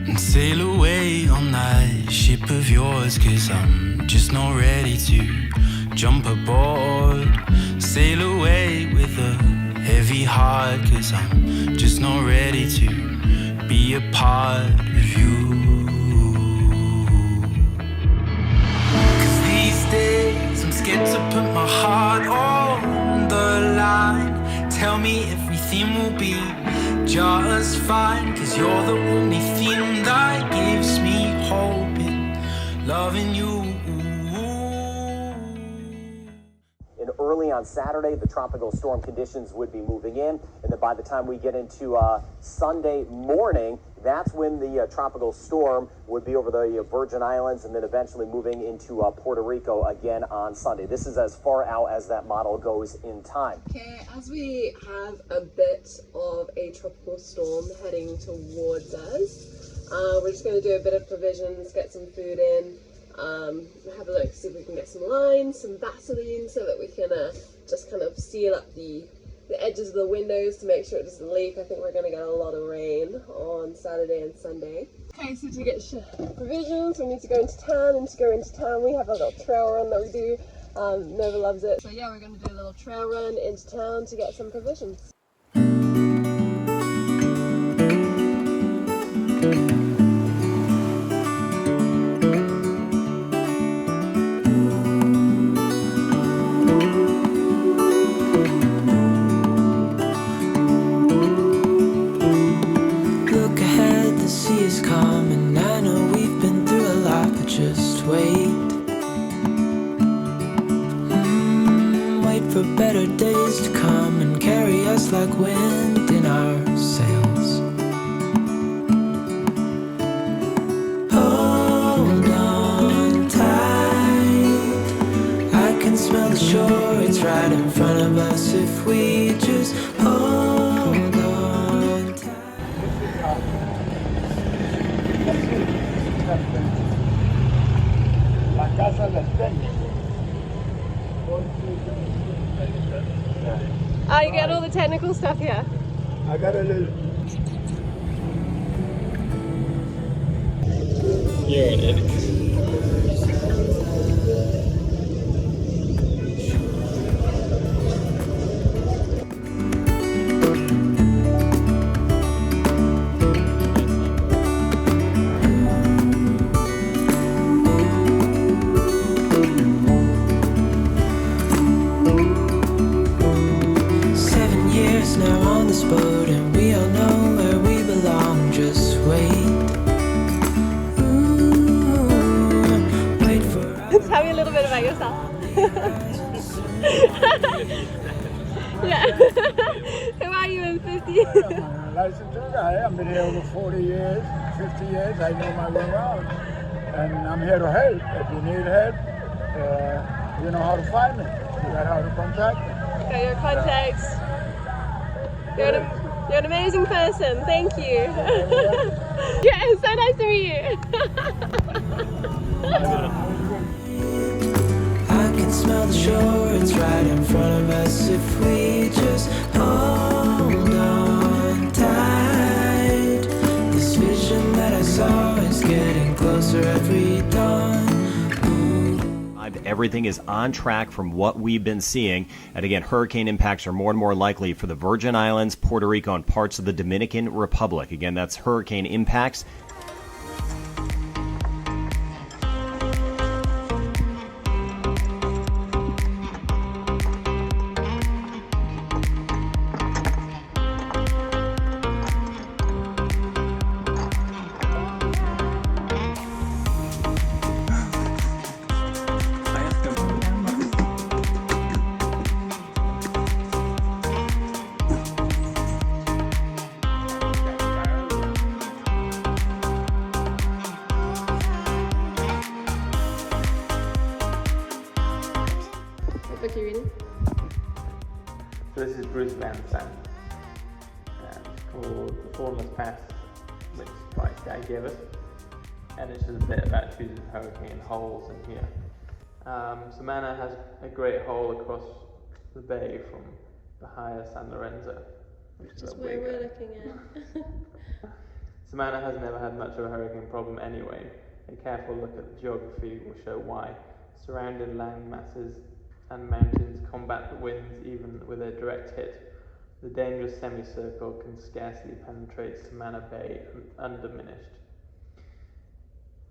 and sail away on that ship of yours, 'cause I'm just not ready to jump aboard. Sail away with a heavy heart, 'cause I'm just not ready to be a part of you. 'Cause these days I'm scared to put my heart on the line. Tell me everything will be just fine, 'cause you're the only thing that gives me hope in loving you. And early on Saturday, the tropical storm conditions would be moving in, and then by the time we get into Sunday morning, that's when the tropical storm would be over the Virgin Islands and then eventually moving into Puerto Rico again on Sunday. This is as far out as that model goes in time. Okay, as we have a bit of a tropical storm heading towards us, we're just going to do a bit of provisions, get some food in, have a look, see if we can get some lime, some Vaseline, so that we can just kind of seal up the edges of the windows to make sure it doesn't leak. I think we're going to get a lot of rain on Saturday and Sunday. Okay, so to get provisions, we need to go into town, and to go into town we have a little trail run that we do. Nova loves it. So yeah, we're going to do a little trail run into town to get some provisions. Better days to come and carry us like wind in our sails. Hold on tight, I can smell the shore, it's right in front of us if we just hold on tight. La casa del técnico. Oh, you get all the technical stuff here? I got a little. You're an idiot. 7 years now on this boat, and we all know where we belong. Just wait. Wait for us. Tell me a little bit about yourself. Yeah. Who are you in 50 years? I'm a licensed tour guide. I've been here over 40 years, 50 years. I know my way around. And I'm here to help. If you need help, you know how to find me. You got how to contact me. Got your contacts. You're an amazing person. Thank you. Yeah, it's so nice to meet you. I can smell the shore, it's right in front of us if we just hold on tight. This vision that I saw is getting closer every dawn. Everything is on track from what we've been seeing. And again, hurricane impacts are more and more likely for the Virgin Islands, Puerto Rico, and parts of the Dominican Republic. Again, that's hurricane impacts. What book are you reading? So this is Bruce Van Sant. It's called The Formless Path, which by Guy Givers. And it's just a bit about choosing hurricane holes in here. Samana has a great hole across the bay from Bahia San Lorenzo, which is Just where where we're looking at. Savannah has never had much of a hurricane problem anyway. A careful look at the geography will show why. Surrounding land masses and mountains combat the winds even with a direct hit. The dangerous semicircle can scarcely penetrate Savannah Bay undiminished.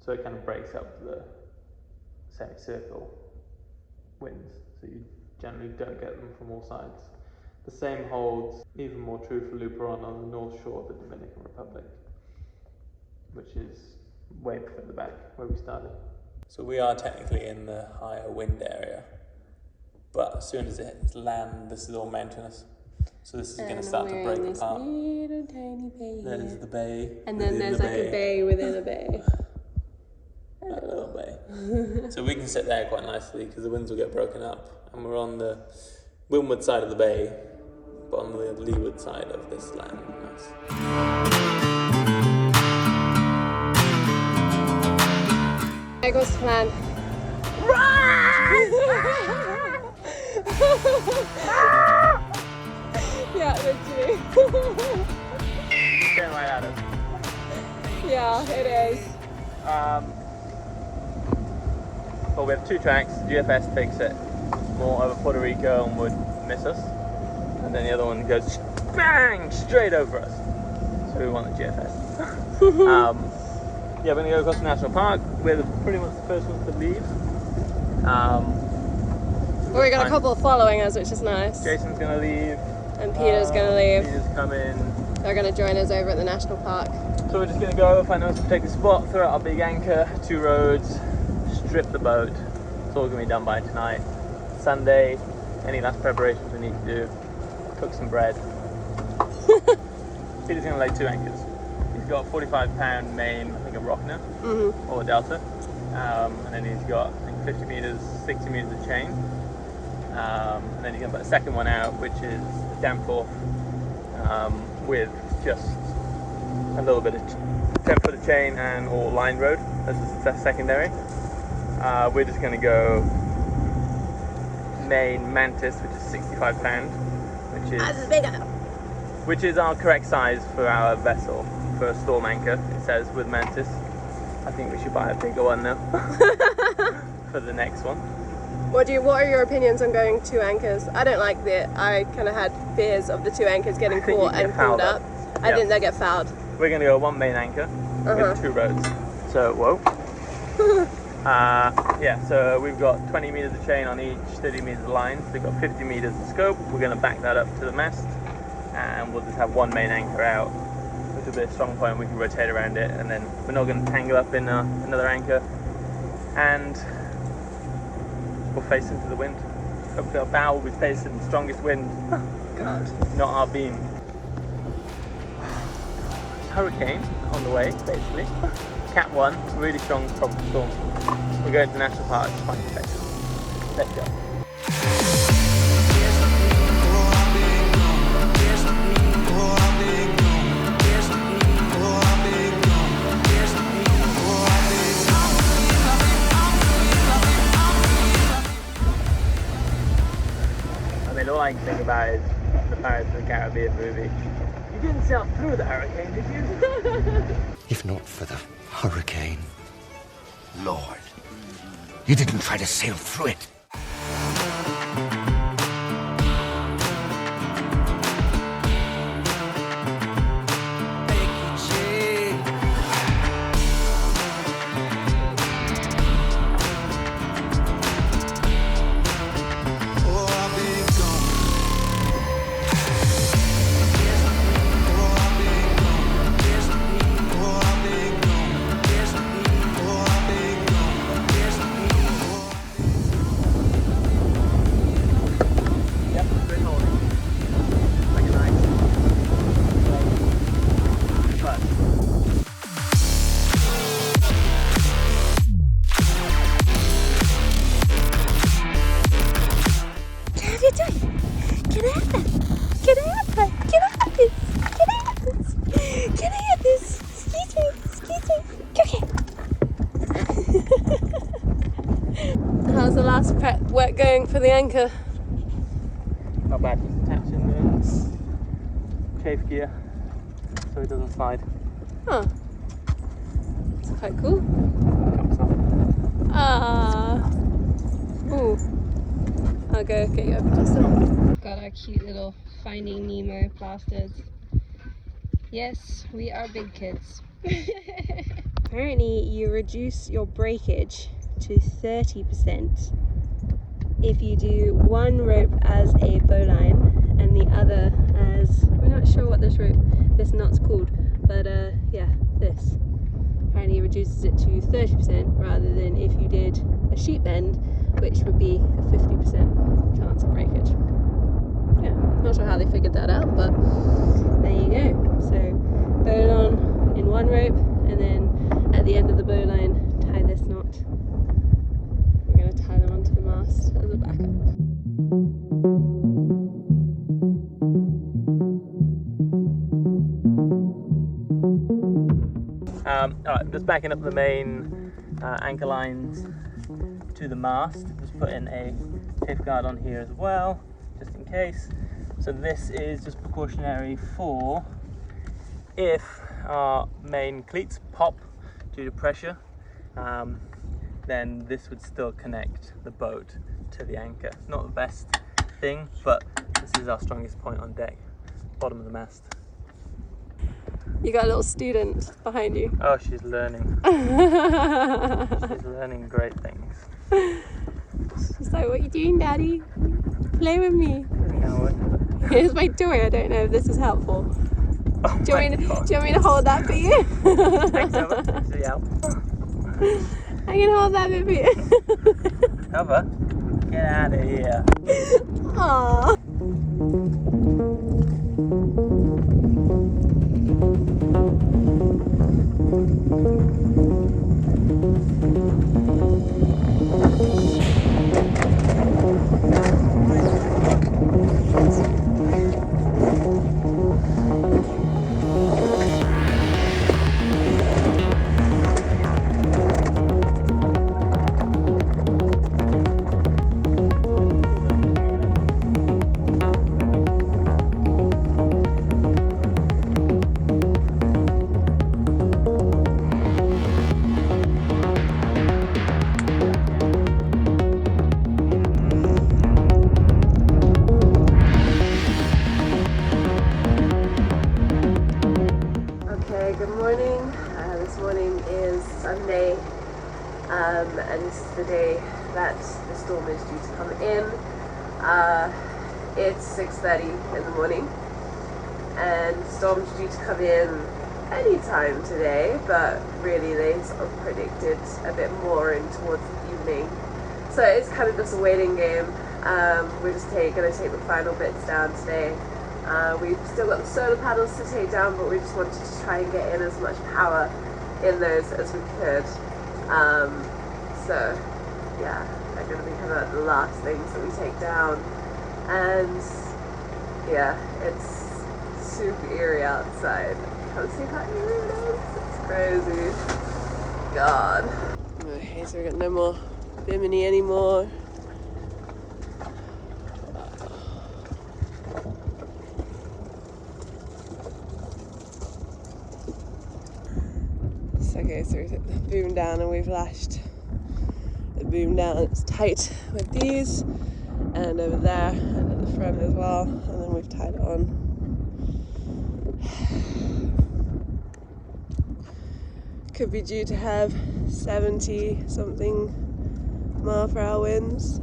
So it kind of breaks up the semicircle winds, so you generally don't get them from all sides. The same holds even more true for Luperon on the north shore of the Dominican Republic, which is way further back where we started. So we are technically in the higher wind area, but as soon as it hits land, this is all mountainous. So this is going to start to break apart. Little tiny bay. There's the bay. And then there's like a bay within a bay. That little bay. So we can sit there quite nicely because the winds will get broken up, and we're on the windward side of the bay, but on the leeward side of this land mass. There goes the plan. Yeah, literally. Staring right at us. Yeah, it is. Well, we have two tracks. GFS takes it more over Puerto Rico and would miss us, and then the other one goes bang straight over us. So we want the GFS. Yeah, we're gonna go across the national park. We're pretty much the first ones to leave. We got a couple following us, which is nice. Jason's gonna leave. And Peter's gonna leave. Peter's coming. They're gonna join us over at the national park. So we're just gonna go find a particular spot, throw out our big anchor, 2 roads, strip the boat. It's all gonna be done by tonight. Sunday, any last preparations we need to do, cook some bread. Peter's gonna lay 2 anchors. He's got a 45-pound main, I think a Rockner or a Delta, and then he's got I think 50 meters, 60 meters of chain, and then he's gonna put a second one out, which is a Danforth with just a little bit of 10-foot of chain and all line road as a secondary. We're just gonna go main Mantis, which is 65 pound, which is our correct size for our vessel for a storm anchor. It says with Mantis. I think we should buy a bigger one now for the next one. What are your opinions on going 2 anchors? I don't like I kind of had fears of the 2 anchors getting caught and pulled up. I think they'll get fouled. We're going to go 1 main anchor with 2 roads. So, whoa. Yeah, so we've got 20 meters of chain on each, 30 meters of line. So we've got 50 meters of scope. We're going to back that up to the mast, and we'll just have 1 main anchor out, which will be a strong point. We can rotate around it, and then we're not going to tangle up in another anchor. And we'll face into the wind. Hopefully our bow will be facing the strongest wind. God. Not our beam. Hurricane on the way, basically. Cat 1, really strong tropical storm. We're going to the national park to find protection. Let's go. All I can think about is the Pirates of the Caribbean movie. You didn't sail through the hurricane, did you? If not for the hurricane, Lord, you didn't try to sail through it. How's the last prep work going for the anchor? Not bad, just attaching the chafe gear so it doesn't slide. Oh, it's quite cool. Comes off. Ah. Ooh. I'll go get you over just now. Got our cute little Finding Nemo plasters. Yes, we are big kids. Apparently you reduce your breakage to 30% if you do one rope as a bowline and the other as, we're not sure what this knot's called, but yeah, this. Apparently it reduces it to 30% rather than if you did a sheep bend, which would be a 50% chance of breakage. Yeah, not sure how they figured that out, but there you go. So bowline in one rope, and then at the end of the bowline tie this knot. We're going to tie them onto the mast as a backup. Alright, just backing up the main anchor lines to the mast. Just put in a pith guard on here as well, just in case. So this is just precautionary for if our main cleats pop due to pressure, then this would still connect the boat to the anchor. Not the best thing, but this is our strongest point on deck, bottom of the mast. You got a little student behind you. Oh, she's learning. She's learning great things. She's like, what are you doing, Daddy? Play with me. No, Here's my toy. I don't know if this is helpful. oh Do you want me to hold that for you? Thanks, Nova. This is the help. I can hold that bit for you. Nova, get out of here. Aww. Sunday, and this is the day that the storm is due to come in. It's 6:30 in the morning, and the storm's due to come in anytime today, but really they sort of predicted a bit more in towards the evening. So it's kind of just a waiting game. We're just going to take the final bits down today. We've still got the solar panels to take down, but we just wanted to try and get in as much power in those as we could. So yeah, they're going to be kind of the last things that we take down. And yeah, it's super eerie outside. Come see how eerie it is. It's crazy. God. Okay, so we've got no more Bimini anymore. Okay, so we took the boom down and we've lashed the boom down. It's tight with these, and over there and at the front as well, and then we've tied it on. Could be due to have 70 something mile/hour winds.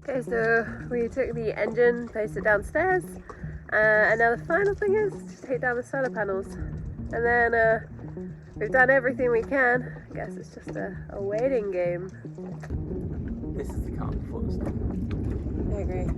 Okay, so we took the engine, placed it downstairs, and now the final thing is to take down the solar panels. And then we've done everything we can. I guess it's just a waiting game. This is the calm before the storm. I agree.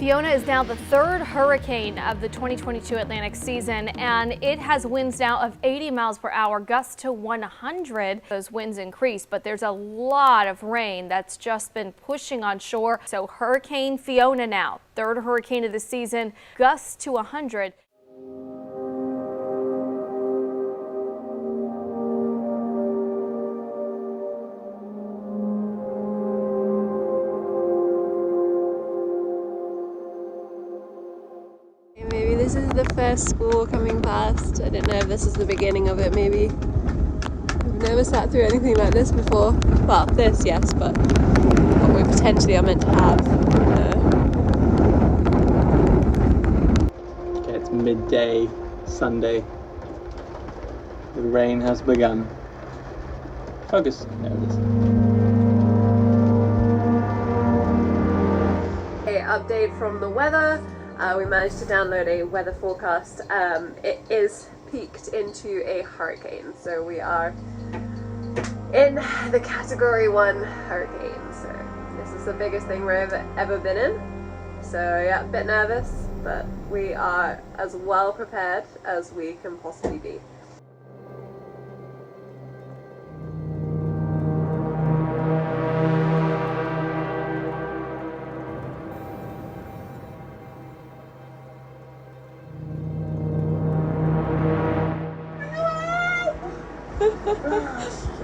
Fiona is now the third hurricane of the 2022 Atlantic season, and it has winds now of 80 miles per hour, gusts to 100. Those winds increase, but there's a lot of rain that's just been pushing on shore. So Hurricane Fiona now, third hurricane of the season, gusts to 100. Maybe this is the first school coming past. I don't know if this is the beginning of it, maybe. I've never sat through anything like this before. Well, this, yes, but what we potentially are meant to have. Okay, it's midday, Sunday. The rain has begun. Focus. There it is. Okay, update from the weather. We managed to download a weather forecast. It is peaked into a hurricane, so we are in the category 1 hurricane. So this is the biggest thing we've ever been in. So yeah, a bit nervous, but we are as well prepared as we can possibly be.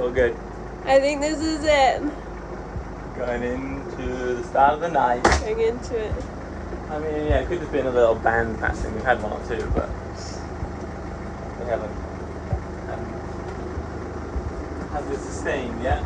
All good. I think this is it. Going into the start of the night. Going into it. I mean, yeah, it could have been a little band passing. We've had one or two, but we haven't has it sustained yet.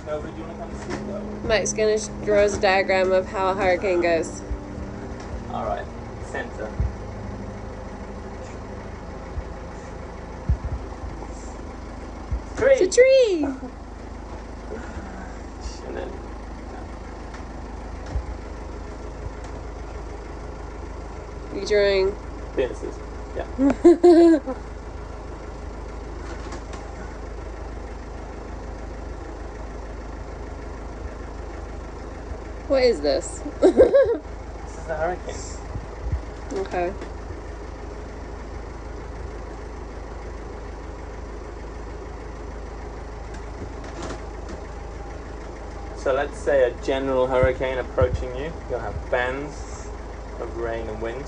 Nova, do you want to come see though? Mike's gonna draw us a diagram of how a hurricane goes. All right, center. It's a tree! And then You drawing? penises. Yeah. What is this? This is the hurricane. Okay. So let's say a general hurricane approaching you. You'll have bands of rain and wind.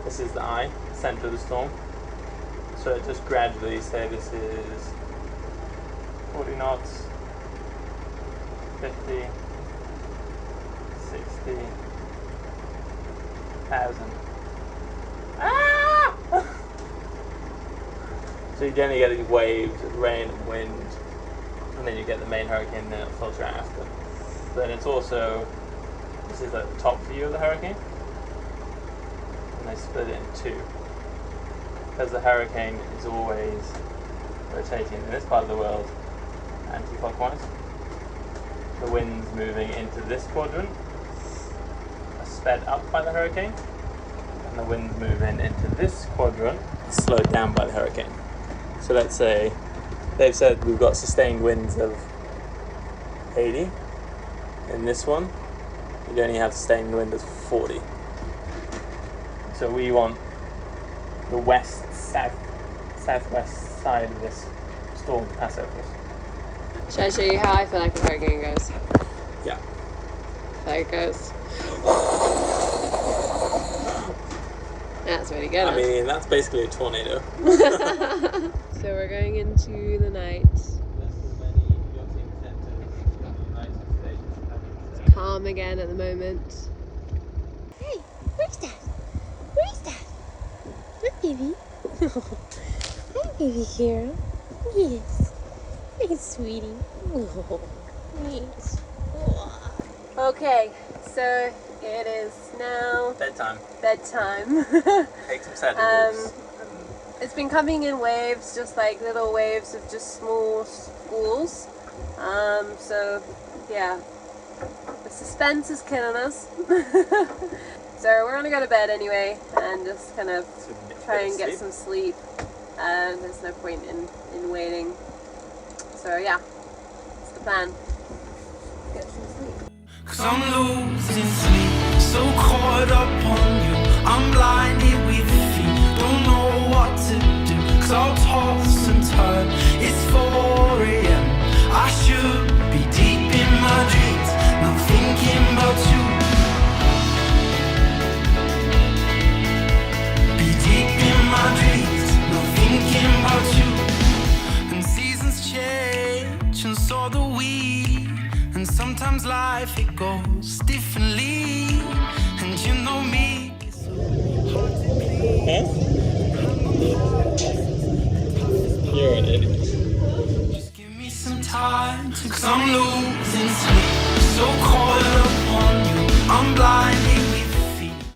This is the eye, center of the storm. So just gradually say this is 40 knots, 50, 60,000. Ah! So you generally get these waves of rain and wind, and then you get the main hurricane, and then it'll filter out after. Then it's also, this is like the top view of the hurricane, and they split it in two. Because the hurricane is always rotating in this part of the world anti-clockwise. The wind's moving into this quadrant, are sped up by the hurricane, and the wind's moving into this quadrant, slowed down by the hurricane. So let's say they've said we've got sustained winds of 80. In this one, you only have sustained wind of 40. So we want the southwest side of this storm to pass over us. Should I show you how I feel like a hurricane goes? Yeah. There it goes. That's really good. I mean, that's basically a tornado. So we're going into the night. It's calm again at the moment. Hey, where's Dad? Where's Dad? Hi, baby. Hi, baby girl. Yes. Hey, sweetie. Oh, yes. Okay, so it is now Bedtime. bedtime. Take some sedatives. It's been coming in waves, just like little waves of just small squalls. So yeah, the suspense is killing us. So we're gonna go to bed anyway and just kind of try and get some sleep. There's no point in waiting. So yeah, that's the plan. Get some sleep. 'Cause I'm losing sleep, so caught up on you. I'm blinded with fear, don't know what to do. 'Cause I'll toss and turn, it's 4 AM. I should be deep in my dreams, not thinking about you. Be deep in my dreams, not thinking about you. And seasons change, and so do we. And sometimes life, it goes differently. And you know me, it's hard to please. You're an idiot. Just give me some time, 'cause I'm losing sleep.